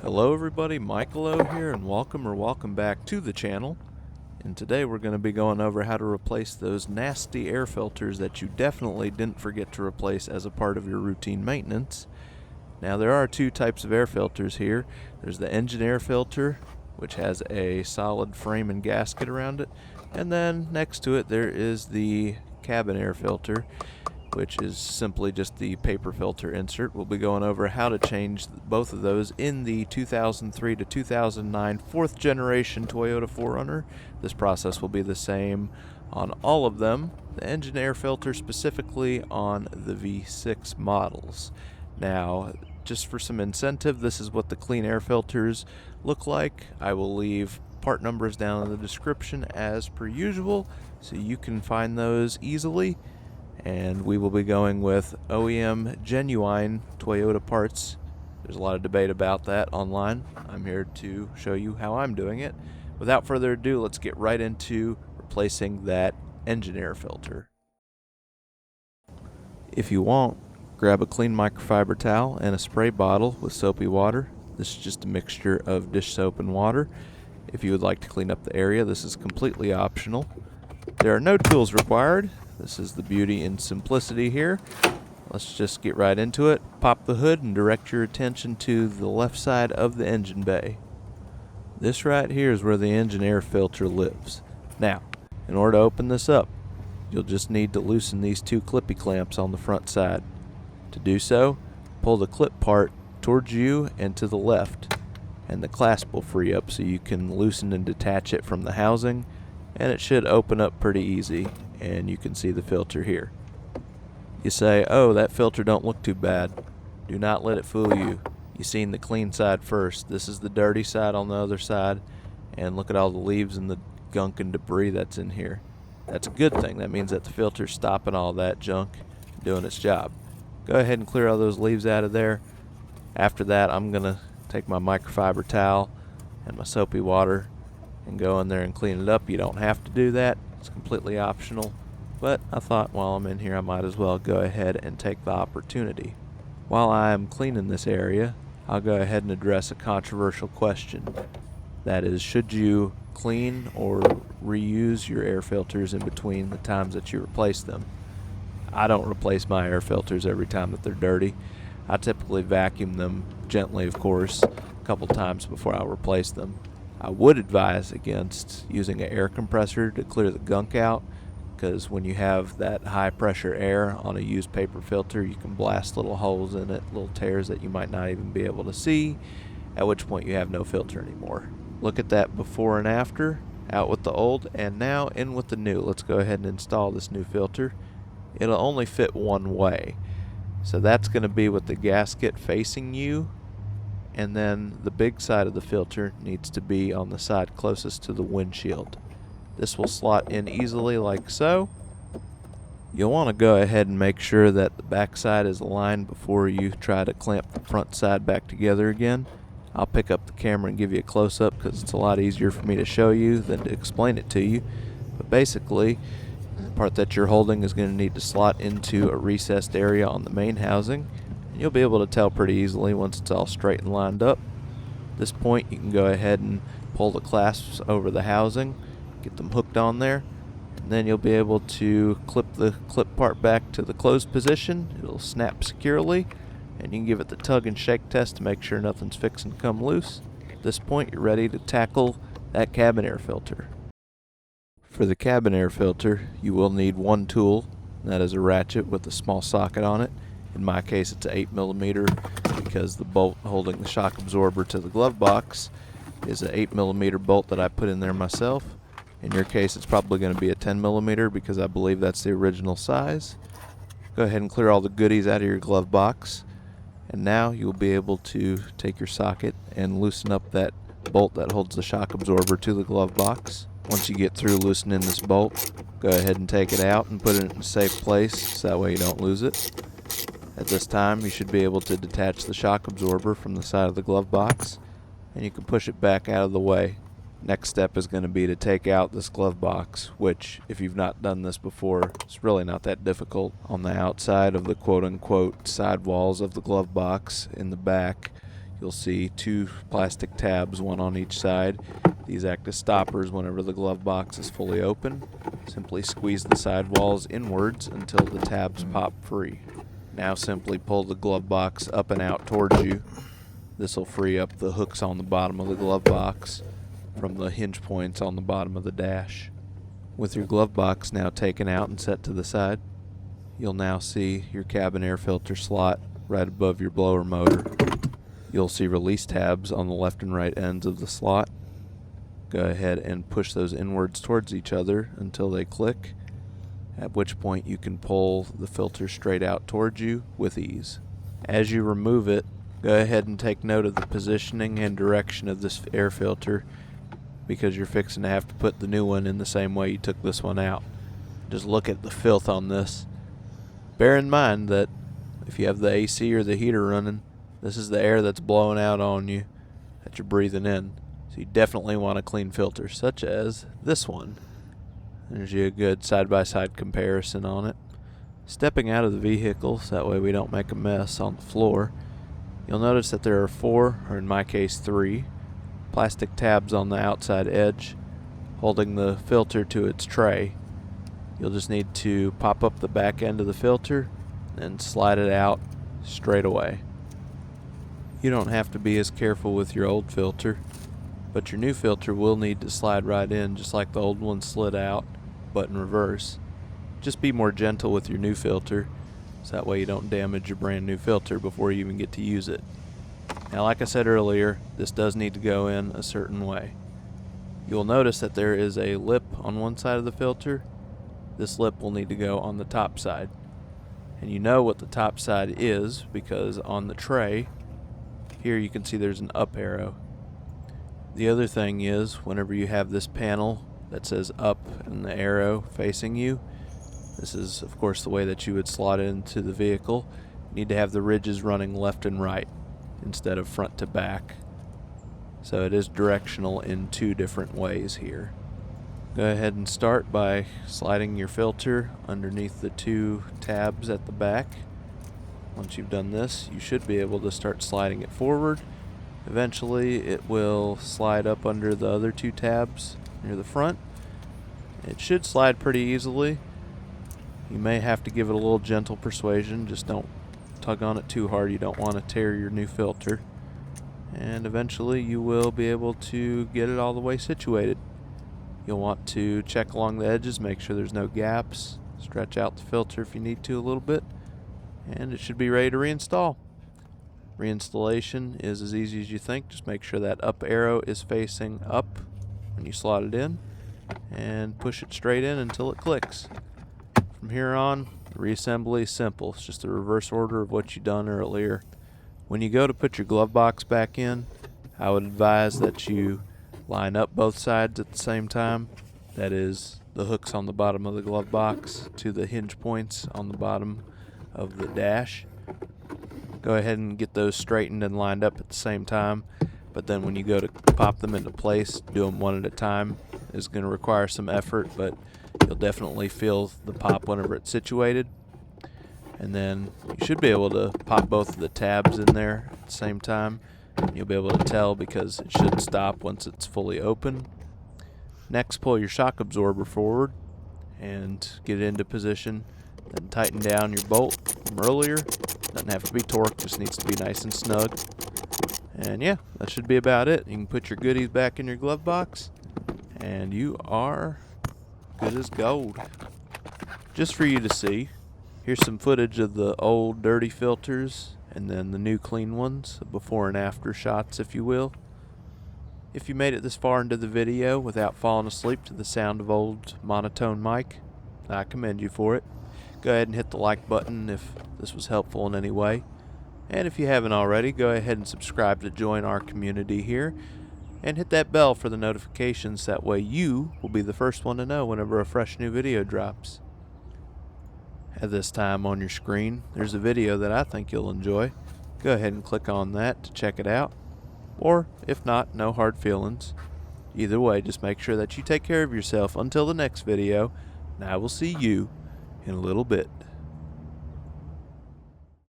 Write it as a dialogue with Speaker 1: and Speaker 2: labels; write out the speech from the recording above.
Speaker 1: Hello everybody, Michael here, and welcome back to the channel. And today we're going to be going over how to replace those nasty air filters that you definitely didn't forget to replace as a part of your routine maintenance. Now there are two types of air filters here. There's the engine air filter, which has a solid frame and gasket around it, and then next to it there is the cabin air filter, which is simply just the paper filter insert. We'll be going over how to change both of those in the 2003 to 2009 fourth generation Toyota 4Runner. This process will be the same on all of them. The engine air filter specifically on the V6 models. Now, just for some incentive, this is what the clean air filters look like. I will leave part numbers down in the description as per usual, so you can find those easily. And we will be going with OEM genuine Toyota parts. There's a lot of debate about that online. I'm here to show you how I'm doing it. Without further ado, let's get right into replacing that engine air filter. If you want, grab a clean microfiber towel and a spray bottle with soapy water. This is just a mixture of dish soap and water. If you would like to clean up the area, this is completely optional. There are no tools required. This is the beauty and simplicity here. Let's just get right into it. Pop the hood and direct your attention to the left side of the engine bay. This right here is where the engine air filter lives. Now, in order to open this up, you'll just need to loosen these two clippy clamps on the front side. To do so, pull the clip part towards you and to the left, and the clasp will free up so you can loosen and detach it from the housing, and it should open up pretty easy. And you can see the filter here. You say, oh, that filter don't look too bad. Do not let it fool you. You seen the clean side first. This is the dirty side on the other side, and look at all the leaves and the gunk and debris that's in here. That's a good thing. That means that the filter's stopping all that junk, doing its job. Go ahead and clear all those leaves out of there. After that, I'm gonna take my microfiber towel and my soapy water and go in there and clean it up. You don't have to do that. It's completely optional, but I thought while I'm in here I might as well go ahead and take the opportunity. While I am cleaning this area, I'll go ahead and address a controversial question. That is, should you clean or reuse your air filters in between the times that you replace them? I don't replace my air filters every time that they're dirty. I typically vacuum them gently, of course, a couple times before I replace them. I would advise against using an air compressor to clear the gunk out, because when you have that high pressure air on a used paper filter, you can blast little holes in it, little tears that you might not even be able to see, at which point you have no filter anymore. Look at that before and after, out with the old and now in with the new. Let's go ahead and install this new filter. It'll only fit one way, so that's going to be with the gasket facing you, and then the big side of the filter needs to be on the side closest to the windshield. This will slot in easily like so. You'll want to go ahead and make sure that the back side is aligned before you try to clamp the front side back together again. I'll pick up the camera and give you a close-up because it's a lot easier for me to show you than to explain it to you. But basically, the part that you're holding is going to need to slot into a recessed area on the main housing. You'll be able to tell pretty easily once it's all straight and lined up. At this point, you can go ahead and pull the clasps over the housing, get them hooked on there, and then you'll be able to clip the clip part back to the closed position. It'll snap securely, and you can give it the tug and shake test to make sure nothing's fixing to come loose. At this point, you're ready to tackle that cabin air filter. For the cabin air filter, you will need one tool, and that is a ratchet with a small socket on it. In my case, it's an 8mm because the bolt holding the shock absorber to the glove box is an 8mm bolt that I put in there myself. In your case, it's probably going to be a 10mm because I believe that's the original size. Go ahead and clear all the goodies out of your glove box. And now you'll be able to take your socket and loosen up that bolt that holds the shock absorber to the glove box. Once you get through loosening this bolt, go ahead and take it out and put it in a safe place so that way you don't lose it. At this time, you should be able to detach the shock absorber from the side of the glove box, and you can push it back out of the way. Next step is going to be to take out this glove box, which, if you've not done this before, it's really not that difficult. On the outside of the quote-unquote side walls of the glove box in the back, you'll see two plastic tabs, one on each side. These act as stoppers whenever the glove box is fully open. Simply squeeze the side walls inwards until the tabs pop free. Now simply pull the glove box up and out towards you. This will free up the hooks on the bottom of the glove box from the hinge points on the bottom of the dash. With your glove box now taken out and set to the side, you'll now see your cabin air filter slot right above your blower motor. You'll see release tabs on the left and right ends of the slot. Go ahead and push those inwards towards each other until they click, at which point you can pull the filter straight out towards you with ease. As you remove it, go ahead and take note of the positioning and direction of this air filter, because you're fixing to have to put the new one in the same way you took this one out. Just look at the filth on this. Bear in mind that if you have the AC or the heater running, this is the air that's blowing out on you that you're breathing in. So you definitely want a clean filter, such as this one. There's you a good side-by-side comparison on it. Stepping out of the vehicle, so that way we don't make a mess on the floor, you'll notice that there are 4, or in my case 3, plastic tabs on the outside edge holding the filter to its tray. You'll just need to pop up the back end of the filter and slide it out straight away. You don't have to be as careful with your old filter, but your new filter will need to slide right in just like the old one slid out, but in reverse. Just be more gentle with your new filter, so that way you don't damage your brand new filter before you even get to use it. Now, like I said earlier, this does need to go in a certain way. You'll notice that there is a lip on one side of the filter. This lip will need to go on the top side. And you know what the top side is because on the tray, here you can see there's an up arrow. The other thing is, whenever you have this panel that says up and the arrow facing you, this is of course the way that you would slot it into the vehicle. You need to have the ridges running left and right instead of front to back. So it is directional in 2 different ways here. Go ahead and start by sliding your filter underneath the 2 tabs at the back. Once you've done this, you should be able to start sliding it forward. Eventually it will slide up under the other 2 tabs near the front. It should slide pretty easily. You may have to give it a little gentle persuasion, just don't tug on it too hard. You don't want to tear your new filter. And eventually you will be able to get it all the way situated. You'll want to check along the edges, make sure there's no gaps, stretch out the filter if you need to a little bit, and it should be ready to reinstall. Reinstallation is as easy as you think. Just make sure that up arrow is facing up when you slot it in, and push it straight in until it clicks. From here on, the reassembly is simple. It's just a reverse order of what you done earlier. When you go to put your glove box back in, I would advise that you line up both sides at the same time. That is, the hooks on the bottom of the glove box to the hinge points on the bottom of the dash. Go ahead and get those straightened and lined up at the same time, but then when you go to pop them into place, do them one at a time. It's going to require some effort, but you'll definitely feel the pop whenever it's situated. And then you should be able to pop both of the tabs in there at the same time. You'll be able to tell because it should stop once it's fully open. Next, pull your shock absorber forward and get it into position. Then tighten down your bolt from earlier. Doesn't have to be torqued, just needs to be nice and snug. And yeah, that should be about it. You can put your goodies back in your glove box, and you are good as gold. Just for you to see, here's some footage of the old dirty filters and then the new clean ones, before and after shots, if you will. If you made it this far into the video without falling asleep to the sound of old monotone mic, I commend you for it. Go ahead and hit the like button if this was helpful in any way. And if you haven't already, go ahead and subscribe to join our community here. And hit that bell for the notifications, that way you will be the first one to know whenever a fresh new video drops. At this time on your screen, there's a video that I think you'll enjoy. Go ahead and click on that to check it out. Or, if not, no hard feelings. Either way, just make sure that you take care of yourself until the next video, and I will see you in a little bit.